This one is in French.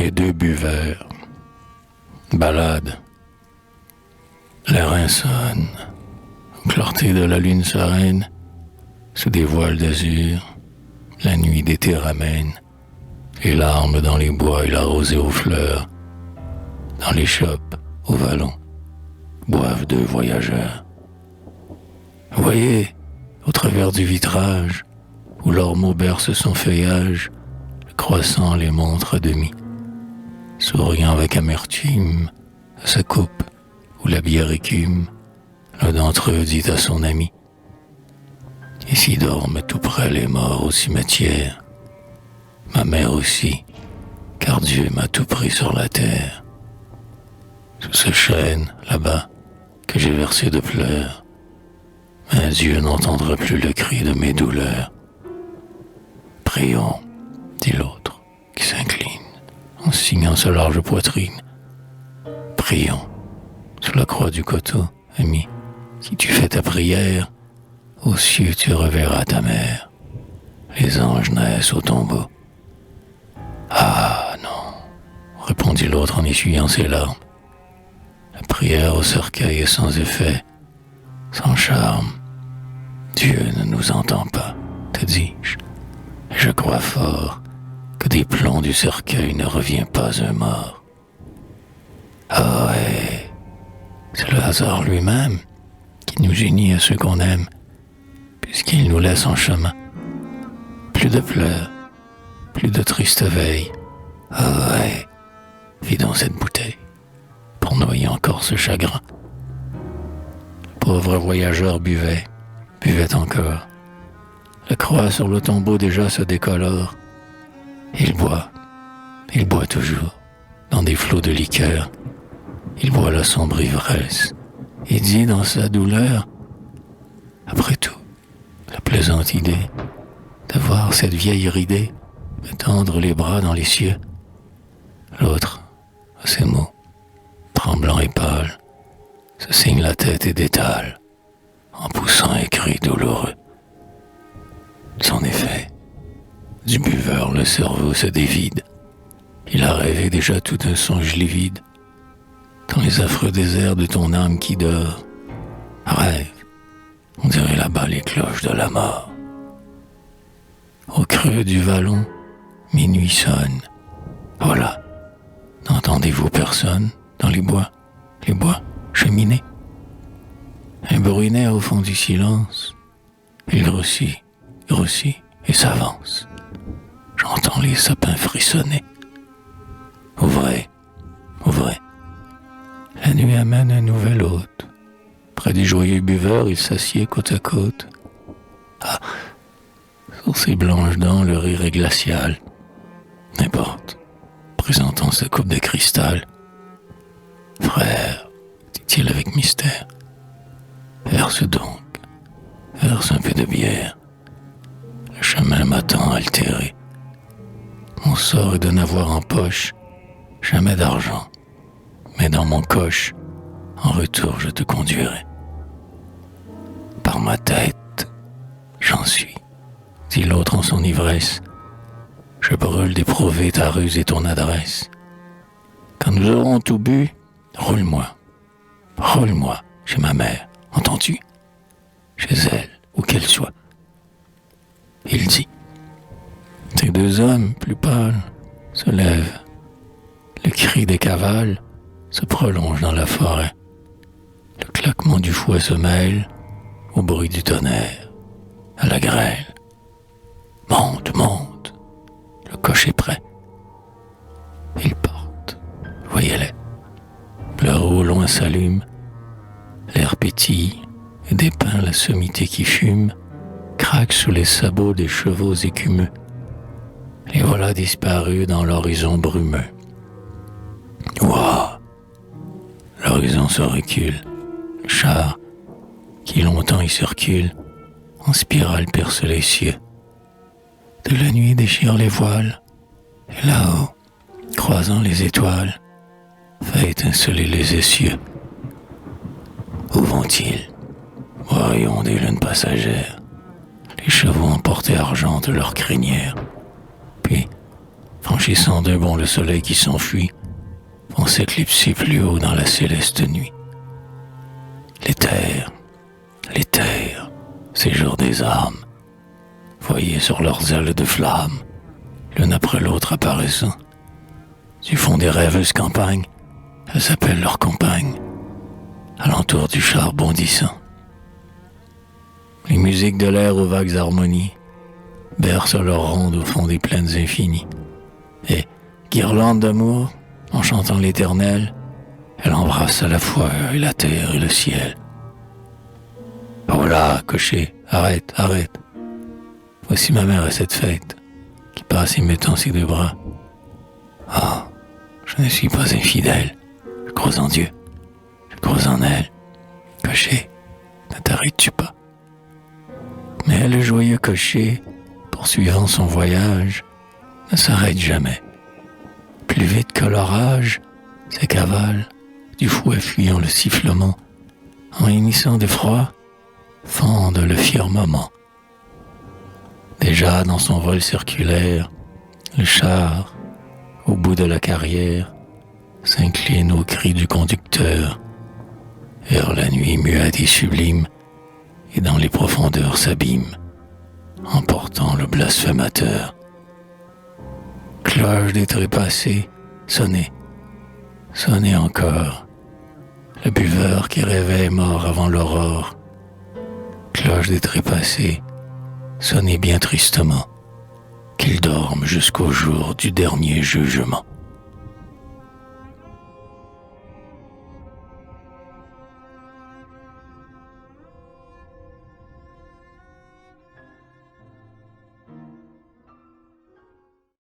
et deux buveurs. Balade. L'air insonne, aux clartés de la lune sereine, sous des voiles d'azur, la nuit d'été ramène les larmes dans les bois et la rosée aux fleurs. Dans les chopes, au vallon, boivent deux voyageurs. Vous voyez, au travers du vitrage, où l'ormeau berce son feuillage, le croissant les montre à demi, souriant avec amertume à sa coupe où la bière écume, l'un d'entre eux dit à son ami: ici dorment tout près les morts au cimetière, ma mère aussi, car Dieu m'a tout pris sur la terre. Sous ce chêne, là-bas, que j'ai versé de pleurs, mais Dieu n'entendra plus le cri de mes douleurs. Prions, dit l'autre, qui s'incline, en signant sa large poitrine. Prions, sous la croix du coteau, ami, si tu fais ta prière, aux cieux tu reverras ta mère. Les anges naissent au tombeau. Ah non, répondit l'autre en essuyant ses larmes. La prière au cercueil est sans effet, sans charme. Dieu ne nous entend pas, te dis-je, et je crois fort que des plombs du cercueil ne revient pas un mort. Ah ouais, c'est le hasard lui-même qui nous unit à ceux qu'on aime, puisqu'il nous laisse en chemin. Plus de pleurs, plus de tristes veilles. Ah ouais, vidons cette bouteille pour noyer encore ce chagrin. Le pauvre voyageur buvait encore. La croix sur le tombeau déjà se décolore. Il boit toujours, dans des flots de liqueur. Il boit la sombre ivresse et dit dans sa douleur: après tout, la plaisante idée de voir cette vieille ridée me tendre les bras dans les cieux. L'autre, à ces mots, tremblant et pâle, se signe la tête et détale, en poussant un cri douloureux. En effet, du buveur le cerveau se dévide. Il a rêvé déjà tout un songe livide, dans les affreux déserts de ton âme qui dort. Rêve, on dirait là-bas les cloches de la mort. Au creux du vallon, minuit sonne. Voilà, n'entendez-vous personne dans les bois cheminés? Un bruit naît au fond du silence. Il grossit et s'avance. J'entends les sapins frissonner. Ouvrez. La nuit amène un nouvel hôte. Près du joyeux buveur, il s'assied côte à côte. Ah, sur ses blanches dents, le rire est glacial. N'importe, présentant sa coupe de cristal. Frère, dit-il avec mystère, verse donc, verse un peu de bière. Le chemin m'attend altéré. Mon sort est de n'avoir en poche jamais d'argent, mais dans mon coche, en retour je te conduirai. Par ma tête, j'en suis, dit l'autre en son ivresse. Je brûle d'éprouver ta ruse et ton adresse. Quand nous aurons tout bu, roule-moi chez ma mère, entends-tu? Chez elle, où qu'elle soit. Il dit. Ces deux hommes, plus pâles, se lèvent. Le cri des cavales se prolonge dans la forêt. Le claquement du fouet se mêle au bruit du tonnerre, à la grêle. Monte, le cocher est prêt. Ils partent, voyez-les. Leur eau au loin s'allume, l'air pétille et dépeint la sommité qui fume, craque sous les sabots des chevaux écumeux. Les voilà disparus dans l'horizon brumeux. Ouah! L'horizon se recule. Le char, qui longtemps y circule, en spirale perce les cieux. De la nuit déchire les voiles, et là-haut, croisant les étoiles, fait étinceler les essieux. Où vont-ils? Voyons des lunes passagères. Les chevaux emportés argentent leurs crinières. Puis, franchissant d'un bond le soleil qui s'enfuit, vont s'éclipser plus haut dans la céleste nuit. Les terres, séjour des âmes, voyez sur leurs ailes de flamme, l'une après l'autre apparaissant. Du fond des rêveuses campagnes, elles appellent leurs compagnes, alentour du char bondissant. Les musiques de l'air aux vagues harmonies bercent leur ronde au fond des plaines infinies. Et, guirlande d'amour, en chantant l'éternel, elle embrasse à la fois et la terre et le ciel. Oh là, cocher, arrête. Voici ma mère à cette fête, qui passe et m'étend ses deux bras. Ah, je ne suis pas infidèle, je crois en Dieu, je crois en elle. Cocher, ne t'arrêtes-tu pas? Mais le joyeux cocher, poursuivant son voyage, ne s'arrête jamais. Plus vite que l'orage, ses cavales, du fouet fuyant le sifflement, en hennissant d'effroi, fendent le firmament. Déjà dans son vol circulaire, le char, au bout de la carrière, s'incline au cri du conducteur, vers la nuit muette et sublime, et dans les profondeurs s'abîme, emportant le blasphémateur. Cloche des trépassés, sonnez encore, le buveur qui rêvait mort avant l'aurore. Cloche des trépassés, sonnez bien tristement, qu'il dorme jusqu'au jour du dernier jugement.